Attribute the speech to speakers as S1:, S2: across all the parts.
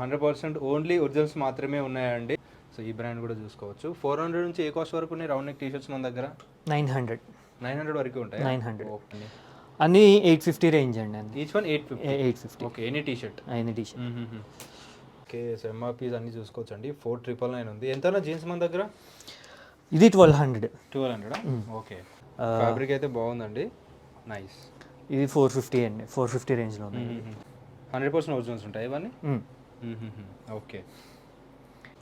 S1: 100% only originals మాత్రమే ఉన్నాయండి. So ఈ బ్రాండ్ కూడా చూసుకోవచ్చు. 400 నుంచి ఏ కాస్ట్ వరకు ఉన్నాయి రౌండ్ నెక్ టీషర్ట్స్ మన దగ్గర?
S2: 900
S1: 900 వరకు ఉంటాయి.
S2: 900
S1: ఓకే.
S2: అన్నీ 850 రేంజ్ అండి. అన్ని
S1: each one 850. Okay, any T-shirt.
S2: అయిన టీషర్ట్.
S1: ఓకే, సో ఎంఆర్పీస్ అన్నీ చూసుకోవచ్చు అండి. 4999 ఉంది. ఎంతనా జీన్స్ మన దగ్గర?
S2: ఇది 1200.
S1: 1200. ఓకే, ఫ్యాబ్రిక్ అయితే బాగుందండి, నైస్.
S2: ఇది 450 అండి. 450 రేంజ్లో ఉంది.
S1: 100% ఒరిజినల్స్ ఉంటాయి ఇవన్నీ. ఓకే.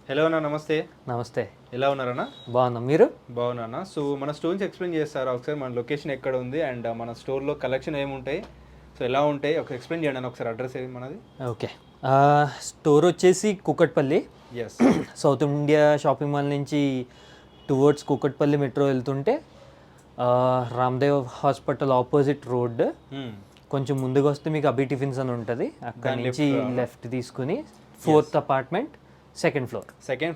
S1: హలో అన్న, నమస్తే.
S2: నమస్తే,
S1: ఎలా ఉన్నారన్నా?
S2: బాగున్నాం, మీరు?
S1: బాగున్నా. సో మన స్టోర్స్ ఎక్స్ప్లెయిన్ చేస్తారా ఒకసారి? మన లొకేషన్ ఎక్కడ ఉంది అండ్ మన స్టోర్లో కలెక్షన్ ఏముంటాయి, సో ఎలా ఉంటాయి ఒకసారి ఎక్స్ప్లెయిన్ చేయండి అన్న. ఒకసారి అడ్రస్ ఏది మనది?
S2: ఓకే, స్టోర్ వచ్చేసి Kukatpally.
S1: Yes.
S2: South India shopping mall నుంచి టువర్డ్స్ కూకట్పల్లి మెట్రో వెళ్తుంటే రామ్దేవ్ హాస్పిటల్ ఆపోజిట్ రోడ్ కొంచెం ముందుకు వస్తే మీకు అబీ టిఫిన్స్ అని ఉంటుంది. అక్కడ నుంచి లెఫ్ట్ తీసుకుని 4th అపార్ట్మెంట్, సెకండ్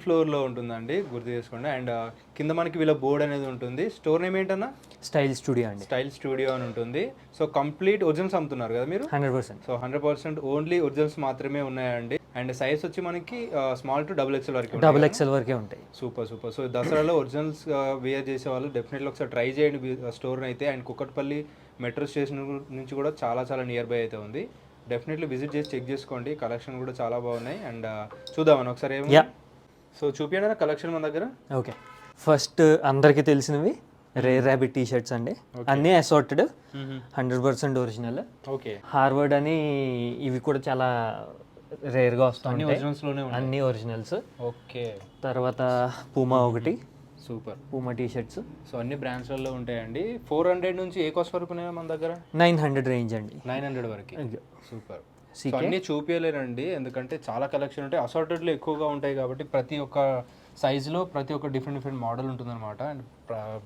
S2: ఫ్లోర్లో ఉంటుందండి, గుర్తు చేసుకోండి. అండ్ కింద మనకి వీళ్ళ బోర్డ్ అనేది ఉంటుంది. స్టోర్ నేమ్ ఏంటన్నా? స్టైల్ స్టూడియో అండి.
S1: స్టైల్ స్టూడియో అని ఉంటుంది. సో కంప్లీట్ ఒరిజినల్స్ అమ్ముతున్నారు కదా మీరు?
S2: 100%.
S1: సో 100% ఓన్లీ ఒరిజినల్స్ మాత్రమే ఉన్నాయండి. అండ్ సైజ్ వచ్చి మనకి స్మాల్ టు XXL వరకు,
S2: XXL వరకే ఉంటాయి.
S1: సూపర్. సో దసరాలో ఒరిజినల్స్ వేర్ చేసే వాళ్ళు డెఫినెట్లీ ఒకసారి ట్రై చేయండి స్టోర్ని అయితే. అండ్ కుక్కట్పల్లి మెట్రో స్టేషన్ నుంచి కూడా చాలా నియర్ బై అయితే ఉంది. డెఫినెట్లీ విజిట్ చేసి చెక్ చేసుకోండి. కలెక్షన్ కూడా చాలా బాగున్నాయి. అండ్ చూద్దామని ఒకసారి ఏమో. సో చూపించండి కలెక్షన్ మన దగ్గర.
S2: ఓకే, ఫస్ట్ అందరికీ తెలిసినవి రేర్ ర్యాబిట్ టీ షర్ట్స్ అండి. అన్నీ అసార్టెడ్, 100% ఒరిజినల్.
S1: ఓకే.
S2: హార్వర్డ్ అని ఇవి కూడా చాలా రేర్గా వస్తాయి,
S1: అన్ని
S2: ఒరిజినల్స్.
S1: ఓకే.
S2: తర్వాత పూమా ఒకటి,
S1: super
S2: Puma T shirts.
S1: So అన్ని బ్రాండ్స్లలో ఉంటాయండి. 400 నుంచి ఏ కాస్ట్ వరకు ఉన్నాయి మన దగ్గర?
S2: 900 రేంజ్ అండి.
S1: 900 వరకు. సూపర్. అన్నీ చూపించలేరండి, ఎందుకంటే చాలా కలెక్షన్ ఉంటాయి. అసార్టెడ్లో ఎక్కువగా ఉంటాయి కాబట్టి ప్రతి ఒక్క సైజులో ప్రతి ఒక్క డిఫరెంట్ మోడల్ ఉంటుందన్నమాట. అండ్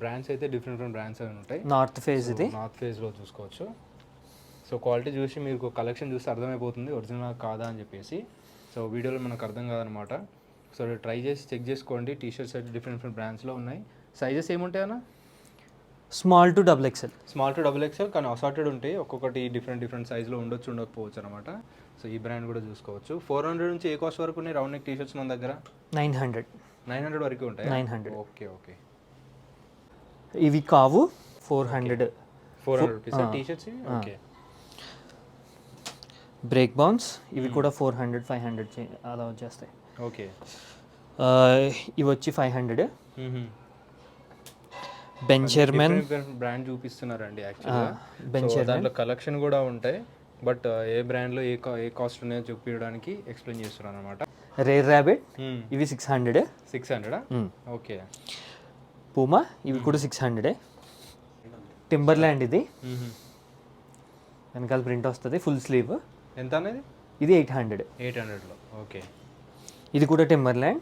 S1: బ్రాండ్స్ అయితే డిఫరెంట్ బ్రాండ్స్ అని ఉంటాయి.
S2: నార్త్ ఫేజ్, ఇది
S1: నార్త్ ఫేజ్లో చూసుకోవచ్చు. సో క్వాలిటీ చూసి మీకు కలెక్షన్ చూస్తే అర్థమైపోతుంది ఒరిజినల్ కాదా అని చెప్పేసి. సో వీడియోలో మనకు అర్థం కాదనమాట. సో ట్రై చేసి చెక్ చేసుకోండి. టీ షర్ట్స్ అయితే డిఫరెంట్ బ్రాండ్స్లో ఉన్నాయి. సైజెస్ ఏముంటాయన్నా?
S2: స్మాల్ టు XXL,
S1: కానీ అసార్టెడ్ ఉంటాయి. ఒక్కొక్కటి డిఫరెంట్ సైజులో ఉండకపోవచ్చు అనమాట. సో ఈ బ్రాండ్ కూడా చూసుకోవచ్చు. 400 నుంచి ఏ కాస్ట్ వరకు ఉన్నాయి రౌండ్ నెక్ టీ షర్ట్స్ మన దగ్గర? 900 వరకు ఉంటాయి.
S2: 900.
S1: ఓకే.
S2: ఇవి కావు 400
S1: rupees T shirts. Okay.
S2: Break bounce ఇవి కూడా 400-500 అలా వచ్చేస్తాయి.
S1: ఓకే.
S2: ఇవి వచ్చి 500. బెంచర్మెన్
S1: బ్రాండ్ చూపిస్తున్నారండి యాక్చువల్గా. దాంట్లో కలెక్షన్ కూడా ఉంటాయి, బట్ ఏ బ్రాండ్లో ఏ కాస్ట్ ఉన్నాయో చూపించడానికి ఎక్స్ప్లెయిన్ చేస్తున్నారు అనమాట.
S2: రేర్ ర్యాబిట్ ఇవి 600.
S1: ఓకే.
S2: పూమా ఇవి కూడా 600. టింబర్లాండ్ ఇది వెనకాల ప్రింట్ వస్తుంది, ఫుల్ స్లీవ్.
S1: ఎంత అనేది?
S2: ఇది 800లో.
S1: ఓకే.
S2: ఇది కూడా టింబర్లాండ్.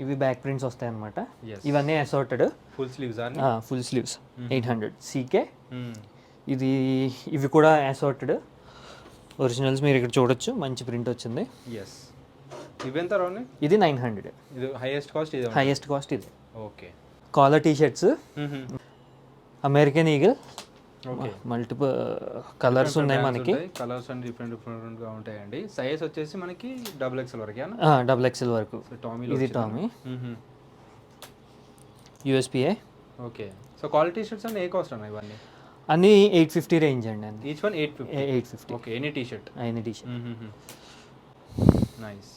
S2: ఇవి బ్యాక్ ప్రింట్స్ వస్తాయి అనమాట. ఇవన్నీ అసార్టెడ్,
S1: ఫుల్ స్లీవ్స్.
S2: 800. సీకే ఇవి కూడా అసార్టెడ్ ఒరిజినల్స్. మీరు ఇక్కడ చూడొచ్చు, మంచి ప్రింట్ వచ్చింది.
S1: ఇవెంత?
S2: ఇది 900.
S1: ఇది హైయెస్ట్ కాస్ట్ ఇది. Okay.
S2: Collar T shirts American eagle, multiple colours ఉన్నాయి మనకి.
S1: కలర్స్ అన్ని డిఫరెంట్గా ఉంటాయండి. సైజ్ వచ్చేసి మనకి XXL వరకు.
S2: XXL వరకు. ఇది Tommy USPA.
S1: Okay. So quality shirts అన్ని ఏ కాస్ట్ అన్న ఇవన్నీ?
S2: అన్ని 850 రేంజ్ అండి.
S1: Each one 850. Okay, any T shirt. Nice.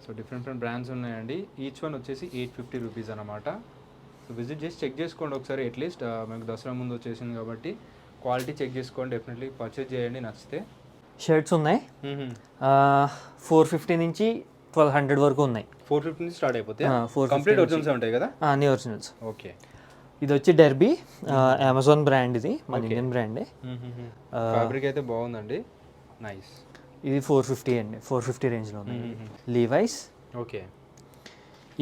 S1: So different brands ఉన్నాయండి. ఈచ్ వన్ వచ్చేసి 850 రూపీస్ అనమాట. సో విజిట్ చేసి చెక్ చేసుకోండి ఒకసారి. అట్లీస్ట్ మీకు దసరా ముందు వచ్చేసింది కాబట్టి క్వాలిటీ చెక్ చేసుకోండి. డెఫినెట్లీ పర్చేజ్ చేయండి నచ్చితే.
S2: షర్ట్స్ ఉన్నాయి 450 నుంచి 1200 వరకు ఉన్నాయి.
S1: 450 నుంచి స్టార్ట్ అయిపోతాయి. కంప్లీట్ ఒరిజినల్స్ ఉంటాయి కదా?
S2: అన్ని ఒరిజినల్స్.
S1: ఓకే.
S2: ఇది వచ్చి డెర్బీ, అమెజాన్ బ్రాండ్, ఇది మన ఇండియన్ బ్రాండే.
S1: ఫ్యాబ్రిక్ అయితే బాగుందండి, నైస్.
S2: ఇది 450 అండి. 450 రేంజ్లో ఉంది. లీవైస్.
S1: ఓకే.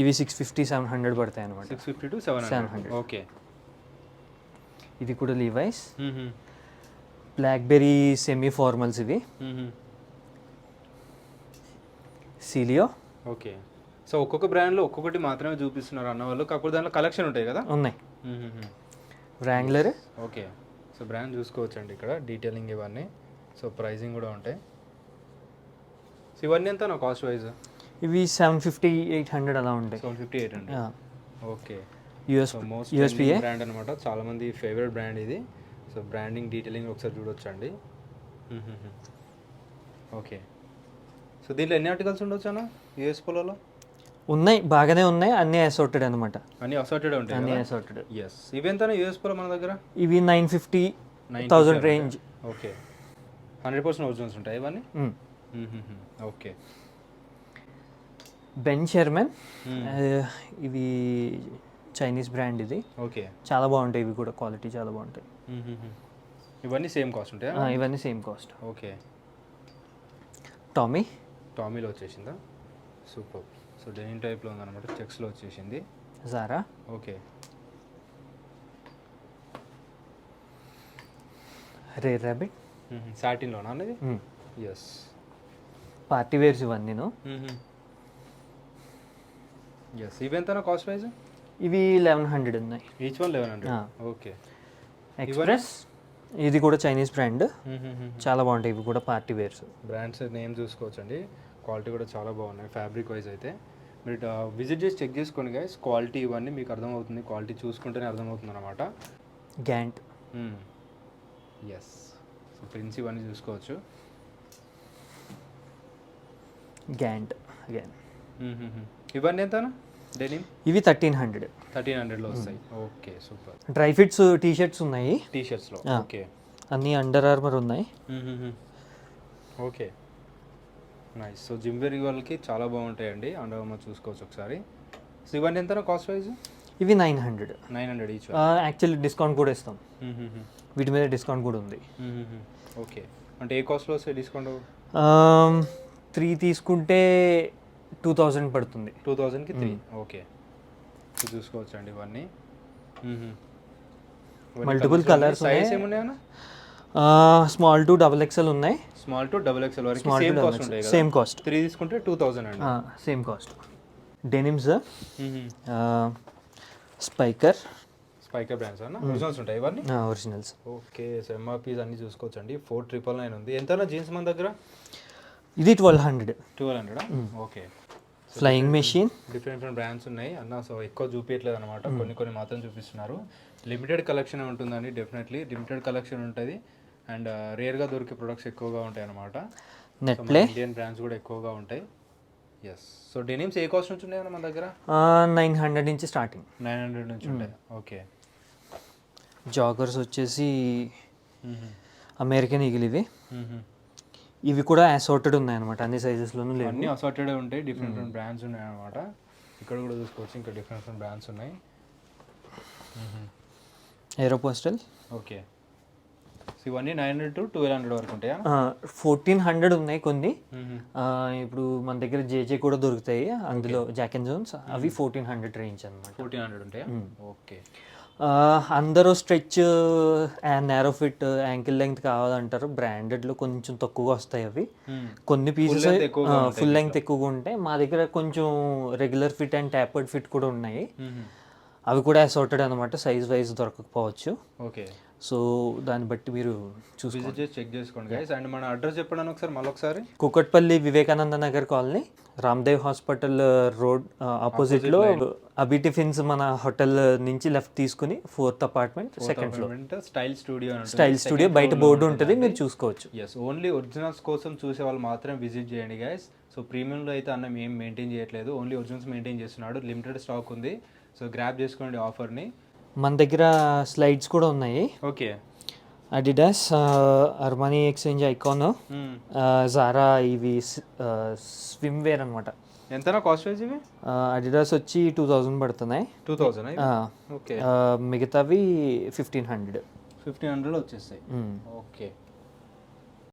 S2: ఇవి 650-700 పడతాయి అనమాట.
S1: 650 to 700. ఓకే.
S2: ఇది కూడా లీవైస్. బ్లాక్బెర్రీ సెమీ ఫార్మల్స్ ఇవి. సీలియో.
S1: ఓకే. సో ఒక్కొక్క బ్రాండ్లో ఒక్కొక్కటి మాత్రమే చూపిస్తున్నారు అన్న వాళ్ళు, కాకపోతే దాంట్లో కలెక్షన్ ఉంటాయి కదా?
S2: ఉన్నాయి. వ్రాంగ్లర్.
S1: ఓకే. సో బ్రాండ్ చూసుకోవచ్చు అండి ఇక్కడ, డీటెయిలింగ్ ఇవన్నీ. సో ప్రైజింగ్ కూడా ఉంటాయి. ఇవన్నీ ఎంత నా కాస్ట్ వైజ్?
S2: ఇవి 750 800 అలా ఉంటాయి.
S1: 750 800. ఓకే.
S2: యూఎస్
S1: మోస్ట్
S2: యూఎస్పిఏ
S1: బ్రాండ్ అనమాట, చాలామంది ఫేవరెట్ బ్రాండ్ ఇది. సో బ్రాండింగ్ డీటెయిలింగ్ ఒకసారి చూడొచ్చండి. ఓకే. సో దీంట్లో ఎన్ని ఆర్టికల్స్ ఉండొచ్చు అన్న యూఎస్ పోలోలో?
S2: ఉన్నాయి, బాగానే ఉన్నాయి, అన్నీ అసోర్టెడ్ అనమాట.
S1: అన్నీ అసార్టెడ్ ఉంటాయి,
S2: అన్నీ అసోర్టెడ్.
S1: ఎస్. ఇవి ఎంత యూఎస్ పోలో మన దగ్గర?
S2: ఇవి 950,000 రేంజ్.
S1: ఓకే. 100% ఒరిజినల్స్ ఉంటాయి ఇవన్నీ? ఓకే.
S2: బెన్ షెర్మన్, ఇవి చైనీస్ బ్రాండ్ ఇది.
S1: ఓకే.
S2: చాలా బాగుంటాయి ఇవి కూడా, క్వాలిటీ చాలా బాగుంటాయి.
S1: ఇవన్నీ సేమ్ కాస్ట్ ఉంటాయా?
S2: ఇవన్నీ సేమ్ కాస్ట్.
S1: ఓకే.
S2: టామీలో
S1: వచ్చేసిందా? సూపర్. సో డెనిమ్ టైప్లో ఉందన్నమాట, చెక్స్లో వచ్చేసింది.
S2: జారా.
S1: ఓకే.
S2: Rare Rabbit.
S1: సాటిన్లోనా అనేది? ఎస్.
S2: పార్టీ వేర్స్ ఇవన్నీను.
S1: ఎస్. ఇవి ఎంత కాస్ట్ వైజ్?
S2: ఇవి 1100 ఉన్నాయి.
S1: Each one 1100. ఓకే.
S2: ఎక్స్ప్రెస్, ఇది కూడా చైనీస్ బ్రాండ్, చాలా బాగుంటాయి ఇవి కూడా పార్టీ వేర్స్.
S1: బ్రాండ్స్ నేమ్ చూసుకోవచ్చండి, క్వాలిటీ కూడా చాలా బాగున్నాయి ఫ్యాబ్రిక్ వైజ్ అయితే. మీరు విజిట్ చేసి చెక్ చేసుకోండి గైస్, క్వాలిటీ ఇవన్నీ మీకు అర్థమవుతుంది, క్వాలిటీ చూసుకుంటేనే అర్థమవుతుంది అనమాట.
S2: గ్యాంట్.
S1: ఎస్. సో ప్రింట్స్ ఇవన్నీ చూసుకోవచ్చు.
S2: Gant again.
S1: ఇవన్నీ ఎంత డెనిమ్?
S2: ఇవి 1300లో
S1: వస్తాయి. Okay, super.
S2: Dry fits T shirts ఉన్నాయి,
S1: టీ షర్ట్స్లో. ఓకే.
S2: అన్నీ అండర్ ఆర్మర్ ఉన్నాయి.
S1: Okay, nice. So gym wear వాళ్ళకి చాలా బాగుంటాయండి, అండర్ ఆర్మర్ చూసుకోవచ్చు ఒకసారి. సో ఇవన్నీ ఎంత కాస్ట్ వైజ్?
S2: ఇవి 900
S1: ఈచ్.
S2: యాక్చువల్లీ డిస్కౌంట్ కూడా ఇస్తాం, వీటి మీద డిస్కౌంట్ కూడా ఉంది.
S1: ఓకే. అంటే ఏ కాస్ట్లో వస్తాయి డిస్కౌంట్?
S2: 3 తీసుకుంటే 2000 పడుతుంది.
S1: 2000కి 3. ఓకే. సో చూసుకోవచ్చు అండి ఇవన్నీ.
S2: Multiple colours.
S1: సైజ్ ఏమున్నాయన్నా?
S2: స్మాల్ టు XXL ఉన్నాయి.
S1: స్మాల్ టు XXL వరకు సేమ్ కాస్ట్ ఉంటాయి కదా?
S2: Same cost.
S1: 3 తీసుకుంటే 2000 అండి.
S2: Same cost. Denims, Spykar
S1: brands అన్న ఒరిజినల్స్ ఉంటాయి ఇవన్నీ?
S2: ఒరిజినల్స్.
S1: ఓకే. సో ఎంఆర్పీస్ అన్ని చూసుకోవచ్చు అండి. 4999 ఉంది. ఎంతనా జీన్స్ మన దగ్గర?
S2: ఇది 1200.
S1: Okay.
S2: Flying machine.
S1: Different brands ఉన్నాయి అన్న. సో ఎక్కువ చూపించట్లేదు అనమాట, కొన్ని మాత్రం చూపిస్తున్నారు. లిమిటెడ్ కలెక్షన్ ఉంటుందండి, డెఫినెట్లీ లిమిటెడ్ కలెక్షన్ ఉంటుంది. అండ్ రేర్గా దొరికే ప్రొడక్ట్స్ ఎక్కువగా ఉంటాయి అనమాట.
S2: నెట్లే
S1: ఇండియన్ బ్రాండ్స్ కూడా ఎక్కువగా ఉంటాయి. ఎస్. సో డెనిమ్స్ ఏ కాస్ట్ నుంచి ఉన్నాయన్న మన దగ్గర?
S2: 900 నుంచి స్టార్టింగ్.
S1: 900 నుంచి ఉంటాయి. ఓకే.
S2: జాగర్స్ వచ్చేసి అమెరికన్ ఈగిల్. ఇవి కూడా అసార్టెడ్ ఉన్నాయి అనమాట, అన్ని సైజెస్లోనూ లేవు.
S1: అన్ని అసార్టెడ్ ఉంటాయి, డిఫరెంట్ బ్రాండ్స్ ఉన్నాయి అనమాట. ఇక్కడ కూడా చూసుకోవచ్చు, ఇంకా డిఫరెంట్ బ్రాండ్స్ ఉన్నాయి.
S2: ఏరోపోస్టల్.
S1: ఓకే. సో ఇవన్నీ 900 to 1200 వరకు ఉంటాయా?
S2: 1400 ఉన్నాయి కొన్ని. ఇప్పుడు మన దగ్గర జేజే కూడా దొరుకుతాయి, అందులో జాక్ అండ్ జోన్స్, అవి 1400 రేంజ్ అనమాట.
S1: 1400 ఉంటాయా? ఓకే.
S2: అందరూ stretch and narrow fit ankle length కావాలంటారు, బ్రాండెడ్లో కొంచెం తక్కువగా వస్తాయి అవి. కొన్ని పీసెస్ ఫుల్ లెంగ్త్ ఎక్కువగా ఉంటాయి. మా దగ్గర కొంచెం regular fit and tapered fit కూడా ఉన్నాయి, అవి కూడా అసార్టెడ్ అనమాట, సైజ్ వైజ్ దొరకకపోవచ్చు.
S1: ఓకే.
S2: సో దాన్ని బట్టి మీరు
S1: విజిట్ చేసి చెక్ చేసుకోండి గైస్. అండ్ మన అడ్రస్ చెప్పండి ఒకసారి మళ్ళొకసారి.
S2: Kukatpally Vivekananda Nagar colony, Ramdev hospital road ఆపోజిట్లో అబి టిఫిన్స్ మన హోటల్ నుంచి లెఫ్ట్ తీసుకుని 4th apartment, 2nd floor.
S1: Style studio
S2: బయట బోర్డు ఉంటుంది, మీరు చూసుకోవచ్చు.
S1: ఎస్. ఓన్లీ ఒరిజినల్స్ కోసం చూసే వాళ్ళు మాత్రం విజిట్ చేయండి గైస్. సో ప్రీమియంలో అయితే అన్న ఏం మెయింటైన్ చేయట్లేదు, ఓన్లీ ఒరిజినల్స్ మెయింటైన్ చేస్తున్నాడు. లిమిటెడ్ స్టాక్ ఉంది, సో గ్రాబ్ చేసుకోండి ఆఫర్ని. మన
S2: దగ్గర స్లైడ్స్ కూడా ఉన్నాయి.
S1: Okay.
S2: Adidas, Armani exchange icon, Zara, ఇవి స్విమ్ వేర్ అనమాట.
S1: ఎంతనా కాస్ట్ వైజ్ ఇవి?
S2: అడిడాస్ వచ్చి 2000 పడుతున్నాయి.
S1: 2000? ఓకే.
S2: మిగతావి 1500
S1: వచ్చేస్తాయి. ఓకే.